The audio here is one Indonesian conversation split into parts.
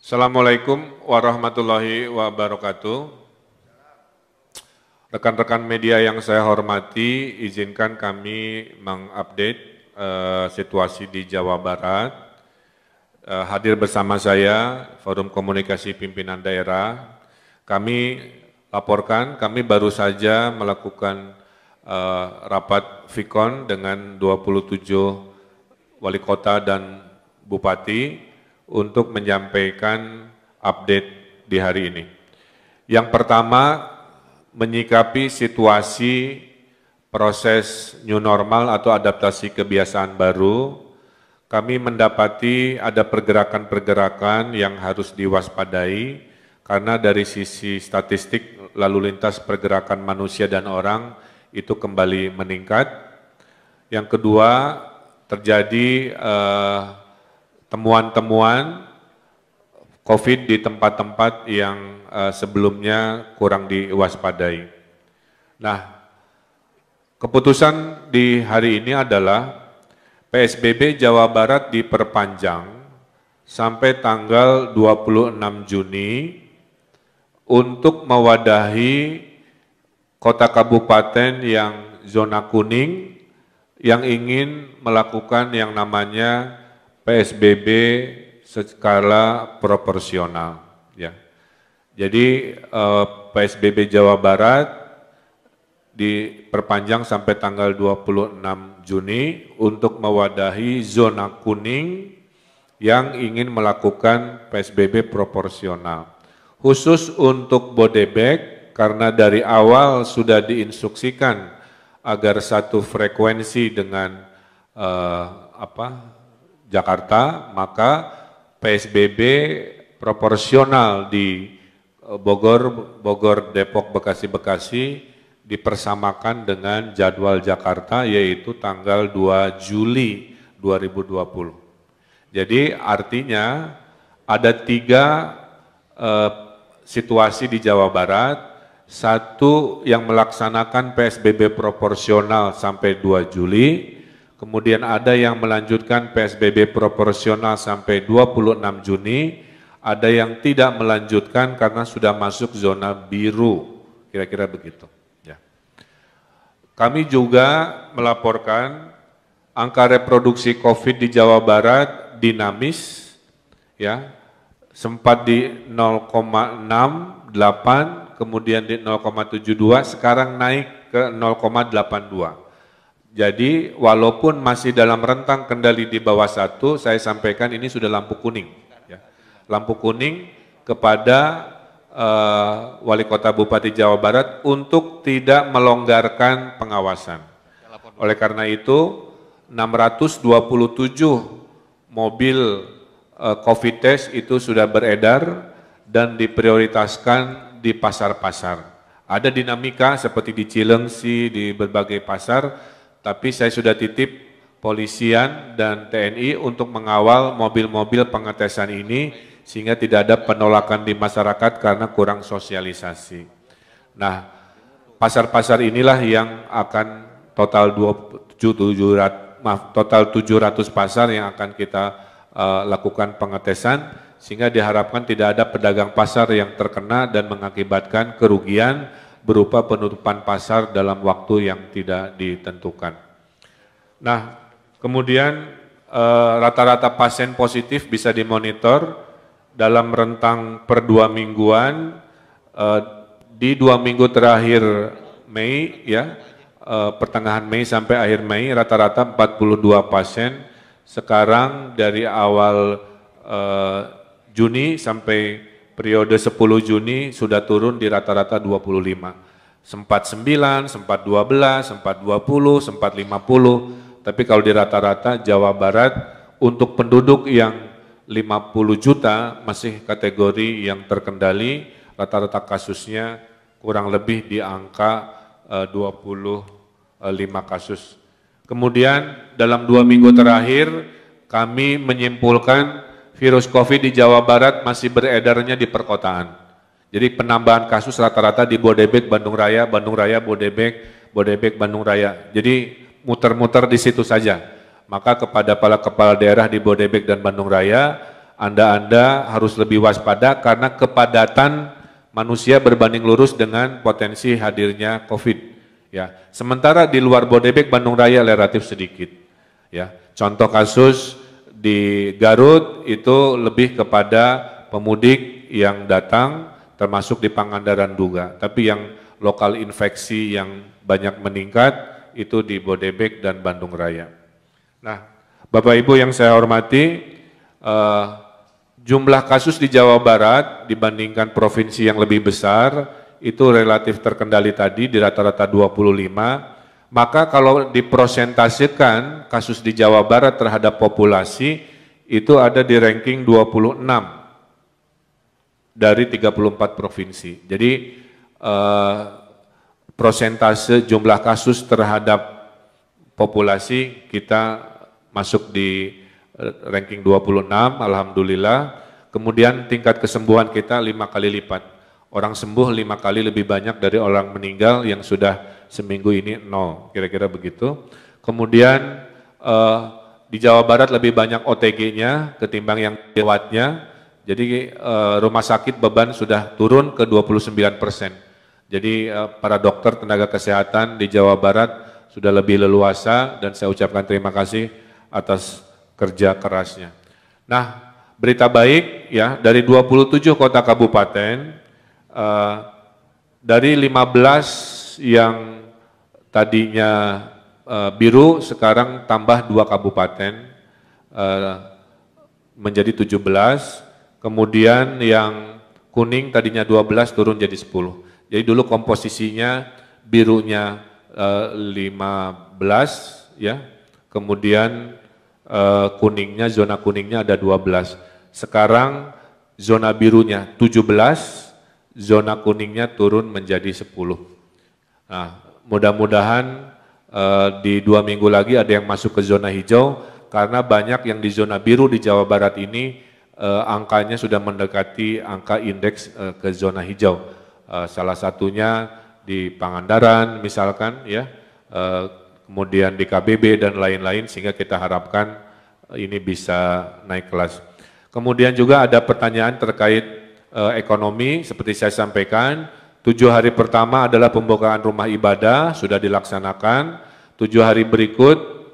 Assalamualaikum warahmatullahi wabarakatuh. Rekan-rekan media yang saya hormati, izinkan kami mengupdate situasi di Jawa Barat. Hadir bersama saya, Forum Komunikasi Pimpinan Daerah. Kami laporkan, kami baru saja melakukan rapat Vikon dengan 27 wali kota dan bupati untuk menyampaikan update di hari ini. Yang pertama, menyikapi situasi proses new normal atau adaptasi kebiasaan baru, kami mendapati ada pergerakan-pergerakan yang harus diwaspadai karena dari sisi statistik lalu lintas pergerakan manusia dan orang itu kembali meningkat. Yang kedua, terjadi temuan-temuan COVID di tempat-tempat yang sebelumnya kurang diwaspadai. Nah, keputusan di hari ini adalah PSBB Jawa Barat diperpanjang sampai tanggal 26 Juni untuk mewadahi kota kabupaten yang zona kuning yang ingin melakukan yang namanya PSBB skala proporsional. Ya. Jadi PSBB Jawa Barat diperpanjang sampai tanggal 26 Juni untuk mewadahi zona kuning yang ingin melakukan PSBB proporsional. Khusus untuk Bodebek, karena dari awal sudah diinstruksikan agar satu frekuensi dengan Jakarta, maka PSBB proporsional di Bogor, Depok, Bekasi dipersamakan dengan jadwal Jakarta, yaitu tanggal 2 Juli 2020. Jadi artinya ada 3 situasi di Jawa Barat, satu yang melaksanakan PSBB proporsional sampai 2 Juli, kemudian ada yang melanjutkan PSBB proporsional sampai 26 Juni, ada yang tidak melanjutkan karena sudah masuk zona biru, kira-kira begitu. Ya. Kami juga melaporkan angka reproduksi COVID di Jawa Barat dinamis, ya, sempat di 0,68, kemudian di 0,72, sekarang naik ke 0,82. Jadi walaupun masih dalam rentang kendali di bawah 1, saya sampaikan ini sudah lampu kuning. Ya. Lampu kuning kepada Wali Kota Bupati Jawa Barat untuk tidak melonggarkan pengawasan. Oleh karena itu 627 mobil COVID test itu sudah beredar dan diprioritaskan di pasar-pasar. Ada dinamika seperti di Cilengsi, di berbagai pasar, tapi saya sudah titip polisian dan TNI untuk mengawal mobil-mobil pengetesan ini sehingga tidak ada penolakan di masyarakat karena kurang sosialisasi. Nah, pasar-pasar inilah yang akan total 700 pasar yang akan kita lakukan pengetesan sehingga diharapkan tidak ada pedagang pasar yang terkena dan mengakibatkan kerugian berupa penutupan pasar dalam waktu yang tidak ditentukan. Nah, kemudian rata-rata pasien positif bisa dimonitor dalam rentang per 2 mingguan. Di 2 minggu terakhir Mei, ya, pertengahan Mei sampai akhir Mei, rata-rata 42 pasien. Sekarang dari awal Juni sampai periode 10 Juni sudah turun di rata-rata 25. Sempat 9, sempat 12, sempat 20, sempat 50. Tapi kalau di rata-rata Jawa Barat untuk penduduk yang 50 juta masih kategori yang terkendali, rata-rata kasusnya kurang lebih di angka 25 kasus. Kemudian dalam 2 minggu terakhir kami menyimpulkan virus COVID di Jawa Barat masih beredarnya di perkotaan. Jadi penambahan kasus rata-rata di Bodebek, Bandung Raya, Bodebek, Bandung Raya. Jadi muter-muter di situ saja. Maka kepada para kepala daerah di Bodebek dan Bandung Raya, Anda harus lebih waspada karena kepadatan manusia berbanding lurus dengan potensi hadirnya COVID. Ya, sementara di luar Bodebek, Bandung Raya relatif sedikit. Ya, contoh kasus di Garut itu lebih kepada pemudik yang datang, termasuk di Pangandaran juga. Tapi yang lokal infeksi yang banyak meningkat itu di Bodebek dan Bandung Raya. Nah, Bapak Ibu yang saya hormati, jumlah kasus di Jawa Barat dibandingkan provinsi yang lebih besar itu relatif terkendali tadi di rata-rata 25. Maka kalau diprosentasekan kasus di Jawa Barat terhadap populasi itu ada di ranking 26 dari 34 provinsi. Jadi prosentase jumlah kasus terhadap populasi kita masuk di ranking 26, alhamdulillah. Kemudian tingkat kesembuhan kita 5 kali lipat. Orang sembuh 5 kali lebih banyak dari orang meninggal yang sudah seminggu ini 0, kira-kira begitu. Kemudian di Jawa Barat lebih banyak OTG-nya ketimbang yang dirawatnya. Jadi rumah sakit beban sudah turun ke 29%. Jadi para dokter tenaga kesehatan di Jawa Barat sudah lebih leluasa dan saya ucapkan terima kasih atas kerja kerasnya. Nah, berita baik ya, dari 27 kota kabupaten, dari 15 yang tadinya biru sekarang tambah 2 kabupaten menjadi 17, kemudian yang kuning tadinya 12 turun jadi 10. Jadi dulu komposisinya birunya 15 ya, kemudian kuningnya, zona kuningnya ada 12. Sekarang zona birunya 17, zona kuningnya turun menjadi 10. Nah, mudah-mudahan di 2 minggu lagi ada yang masuk ke zona hijau, karena banyak yang di zona biru di Jawa Barat ini angkanya sudah mendekati angka indeks ke zona hijau. Salah satunya di Pangandaran misalkan ya, kemudian di KBB dan lain-lain, sehingga kita harapkan ini bisa naik kelas. Kemudian juga ada pertanyaan terkait ekonomi, seperti saya sampaikan, 7 hari pertama adalah pembukaan rumah ibadah, sudah dilaksanakan. 7 hari berikut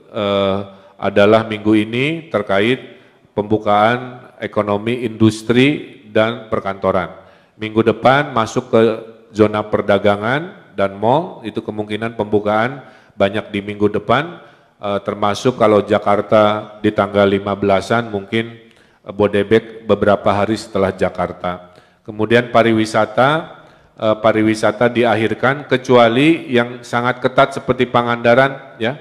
adalah minggu ini terkait pembukaan ekonomi, industri, dan perkantoran. Minggu depan masuk ke zona perdagangan dan mal, itu kemungkinan pembukaan banyak di minggu depan, termasuk kalau Jakarta di tanggal 15-an mungkin Bodebek beberapa hari setelah Jakarta. Kemudian pariwisata diakhirkan kecuali yang sangat ketat seperti Pangandaran ya,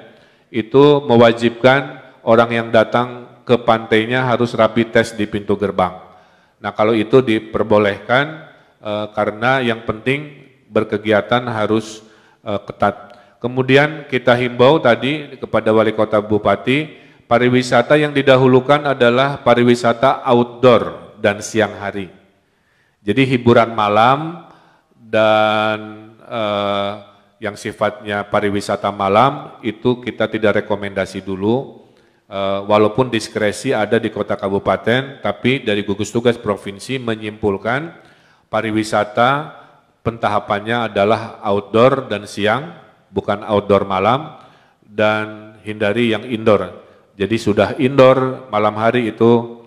itu mewajibkan orang yang datang ke pantainya harus rapid test di pintu gerbang. Nah, kalau itu diperbolehkan karena yang penting berkegiatan harus ketat. Kemudian kita himbau tadi kepada Wali Kota Bupati, pariwisata yang didahulukan adalah pariwisata outdoor dan siang hari. Jadi hiburan malam dan yang sifatnya pariwisata malam itu kita tidak rekomendasi dulu. Walaupun diskresi ada di kota kabupaten, tapi dari gugus tugas provinsi menyimpulkan pariwisata pentahapannya adalah outdoor dan siang, bukan outdoor malam, dan hindari yang indoor. Jadi sudah indoor malam hari itu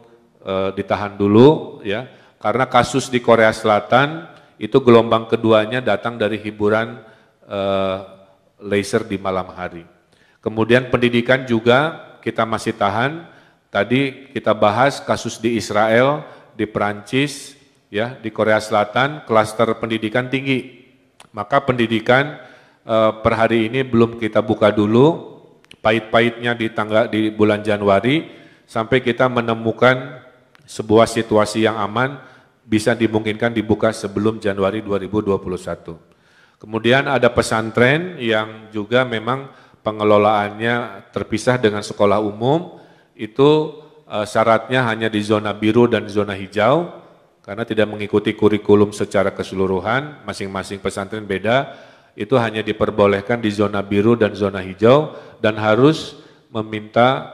ditahan dulu ya, karena kasus di Korea Selatan itu gelombang keduanya datang dari hiburan laser di malam hari. Kemudian pendidikan juga kita masih tahan. Tadi kita bahas kasus di Israel, di Perancis, ya, di Korea Selatan, klaster pendidikan tinggi. Maka pendidikan per hari ini belum kita buka dulu. Pahit-pahitnya di bulan Januari sampai kita menemukan sebuah situasi yang aman, bisa dimungkinkan dibuka sebelum Januari 2021. Kemudian ada pesantren yang juga memang pengelolaannya terpisah dengan sekolah umum, itu syaratnya hanya di zona biru dan zona hijau, karena tidak mengikuti kurikulum secara keseluruhan, masing-masing pesantren beda. Itu hanya diperbolehkan di zona biru dan zona hijau, dan harus meminta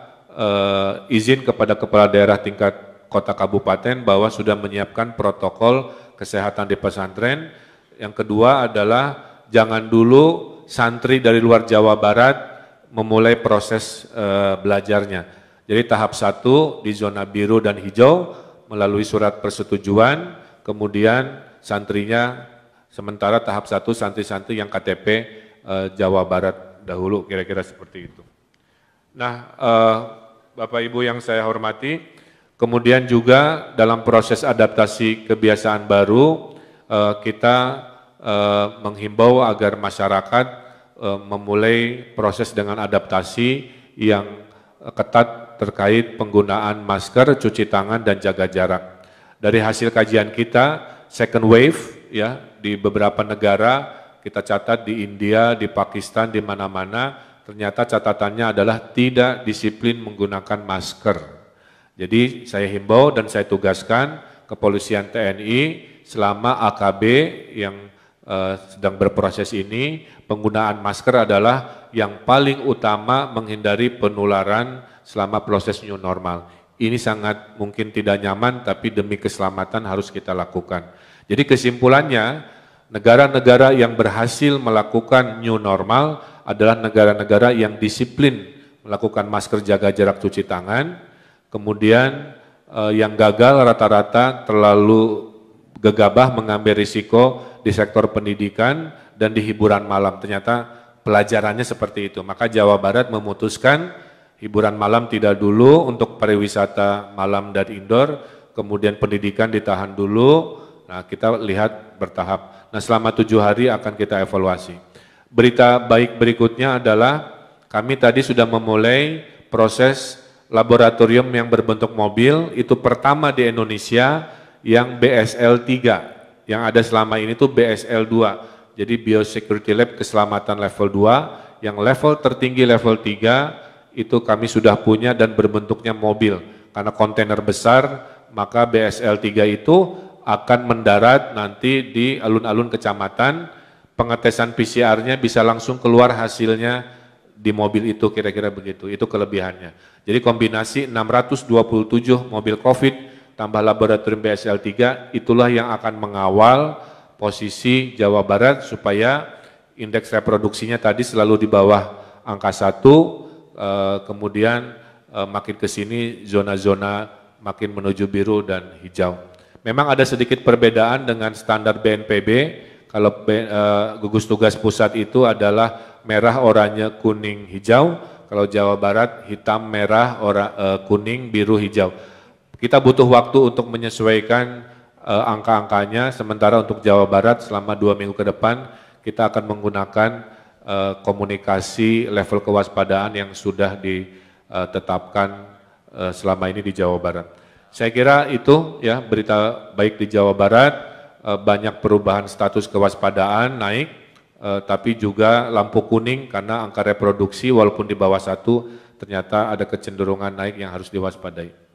izin kepada kepala daerah tingkat kota kabupaten bahwa sudah menyiapkan protokol kesehatan di pesantren. Yang kedua adalah jangan dulu santri dari luar Jawa Barat memulai proses belajarnya. Jadi tahap 1 di zona biru dan hijau melalui surat persetujuan, kemudian santrinya sementara tahap 1 santri-santri yang KTP Jawa Barat dahulu, kira-kira seperti itu. Nah, Bapak Ibu yang saya hormati, kemudian juga dalam proses adaptasi kebiasaan baru, kita menghimbau agar masyarakat memulai proses dengan adaptasi yang ketat terkait penggunaan masker, cuci tangan, dan jaga jarak. Dari hasil kajian kita, second wave ya di beberapa negara kita catat di India, di Pakistan, di mana-mana, ternyata catatannya adalah tidak disiplin menggunakan masker. Jadi saya himbau dan saya tugaskan kepolisian TNI selama AKB yang sedang berproses ini, penggunaan masker adalah yang paling utama menghindari penularan selama proses new normal. Ini sangat mungkin tidak nyaman, tapi demi keselamatan harus kita lakukan. Jadi kesimpulannya, negara-negara yang berhasil melakukan new normal adalah negara-negara yang disiplin melakukan masker, jaga jarak, cuci tangan. Kemudian yang gagal rata-rata terlalu gegabah mengambil risiko di sektor pendidikan dan di hiburan malam. Ternyata pelajarannya seperti itu. Maka Jawa Barat memutuskan hiburan malam tidak dulu untuk pariwisata malam dan indoor, kemudian pendidikan ditahan dulu. Nah, kita lihat bertahap. Nah, selama 7 hari akan kita evaluasi. Berita baik berikutnya adalah kami tadi sudah memulai proses laboratorium yang berbentuk mobil, itu pertama di Indonesia yang BSL 3. Yang ada selama ini tuh BSL 2. Jadi Biosecurity Lab keselamatan level 2, yang level tertinggi level 3 itu kami sudah punya dan berbentuknya mobil. Karena kontainer besar, maka BSL 3 itu akan mendarat nanti di alun-alun kecamatan, pengetesan PCR-nya bisa langsung keluar hasilnya di mobil itu, kira-kira begitu, itu kelebihannya. Jadi kombinasi 627 mobil COVID tambah laboratorium BSL 3, itulah yang akan mengawal posisi Jawa Barat supaya indeks reproduksinya tadi selalu di bawah angka 1, kemudian makin ke sini zona-zona makin menuju biru dan hijau. Memang ada sedikit perbedaan dengan standar BNPB, kalau gugus tugas pusat itu adalah merah, oranye, kuning, hijau, kalau Jawa Barat hitam, merah, kuning, biru, hijau. Kita butuh waktu untuk menyesuaikan angka-angkanya, sementara untuk Jawa Barat selama 2 minggu ke depan kita akan menggunakan komunikasi level kewaspadaan yang sudah ditetapkan selama ini di Jawa Barat. Saya kira itu ya berita baik di Jawa Barat, banyak perubahan status kewaspadaan naik, tapi juga lampu kuning karena angka reproduksi walaupun di bawah 1 ternyata ada kecenderungan naik yang harus diwaspadai.